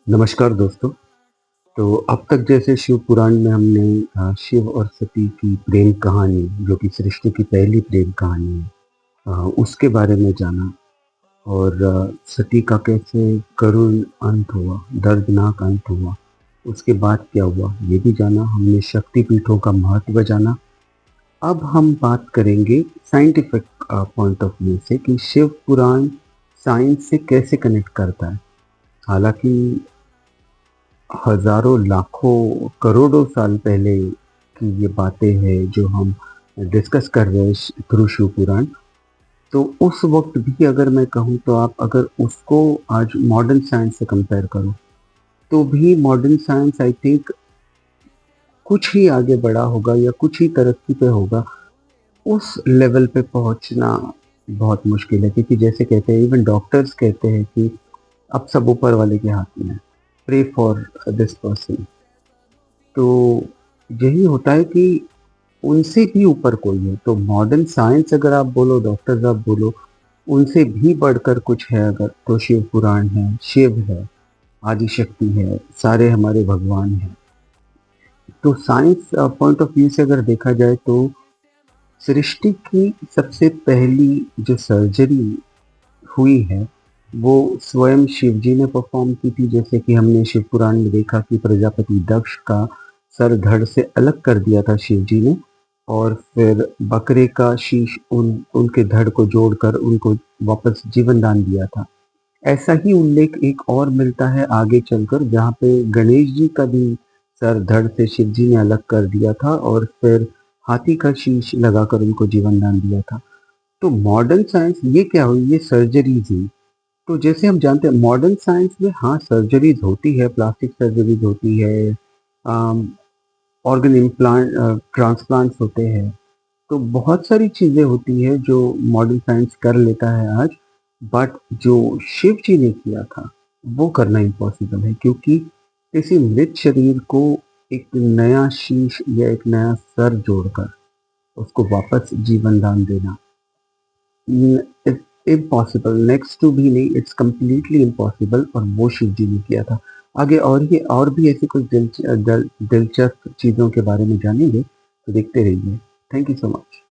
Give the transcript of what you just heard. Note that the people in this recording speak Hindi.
नमस्कार दोस्तों। तो अब तक जैसे शिव पुराण में हमने शिव और सती की प्रेम कहानी जो कि सृष्टि की पहली प्रेम कहानी है, उसके बारे में जाना और सती का कैसे करुण अंत हुआ, दर्दनाक अंत हुआ, उसके बाद क्या हुआ ये भी जाना। हमने शक्तिपीठों का महत्व जाना। अब हम बात करेंगे साइंटिफिक पॉइंट ऑफ व्यू से कि शिव पुराण साइंस से कैसे कनेक्ट करता है। हालांकि हजारों लाखों करोड़ों साल पहले की ये बातें हैं जो हम डिस्कस कर रहे हैं थ्रू शिव पुराण। तो उस वक्त भी अगर मैं कहूँ तो आप अगर उसको आज मॉडर्न साइंस से कंपेयर करो तो भी मॉडर्न साइंस आई थिंक कुछ ही आगे बढ़ा होगा या कुछ ही तरक्की पे होगा। उस लेवल पे पहुंचना बहुत मुश्किल है, क्योंकि जैसे कहते हैं, इवन डॉक्टर्स कहते हैं कि अब सब ऊपर वाले के हाथ में है, प्रे फॉर दिस पर्सन। तो यही होता है कि उनसे भी ऊपर कोई है। तो मॉडर्न साइंस अगर आप बोलो, डॉक्टर्स आप बोलो, उनसे भी बढ़कर कुछ है अगर तो शिव पुराण है, शिव है, आदिशक्ति है, सारे हमारे भगवान हैं। तो साइंस पॉइंट ऑफ व्यू से अगर देखा जाए तो सृष्टि की सबसे पहली जो सर्जरी हुई है वो स्वयं शिव जी ने परफॉर्म की थी। जैसे कि हमने शिव पुराण में देखा कि प्रजापति दक्ष का सर धड़ से अलग कर दिया था शिव जी ने, और फिर बकरे का शीश उनके धड़ को जोड़कर उनको वापस जीवन दान दिया था। ऐसा ही उल्लेख एक और मिलता है आगे चलकर, जहाँ पे गणेश जी का भी सर धड़ से शिव जी ने अलग कर दिया था और फिर हाथी का शीश लगाकर उनको जीवन दान दिया था। तो मॉडर्न साइंस ये क्या हुई, ये सर्जरीज हुई। तो जैसे हम जानते हैं मॉडर्न साइंस में, हाँ सर्जरीज होती है, प्लास्टिक सर्जरीज होती है, ऑर्गन इम्प्लांट ट्रांसप्लांट्स होते हैं। तो बहुत सारी चीज़ें होती है जो मॉडर्न साइंस कर लेता है आज। बट जो शिव जी ने किया था वो करना इम्पॉसिबल है, क्योंकि किसी मृत शरीर को एक नया शीश या एक नया सर जोड़कर उसको वापस जीवन दान देना इम्पॉसिबल, नेक्स्ट टू भी नहीं, इट्स कम्प्लीटली इम्पॉसिबल। और वो शिव जी ने किया था। आगे और भी ऐसी कुछ दिलचस्प चीज़ों के बारे में जानेंगे, तो देखते रहिए। Thank you so much.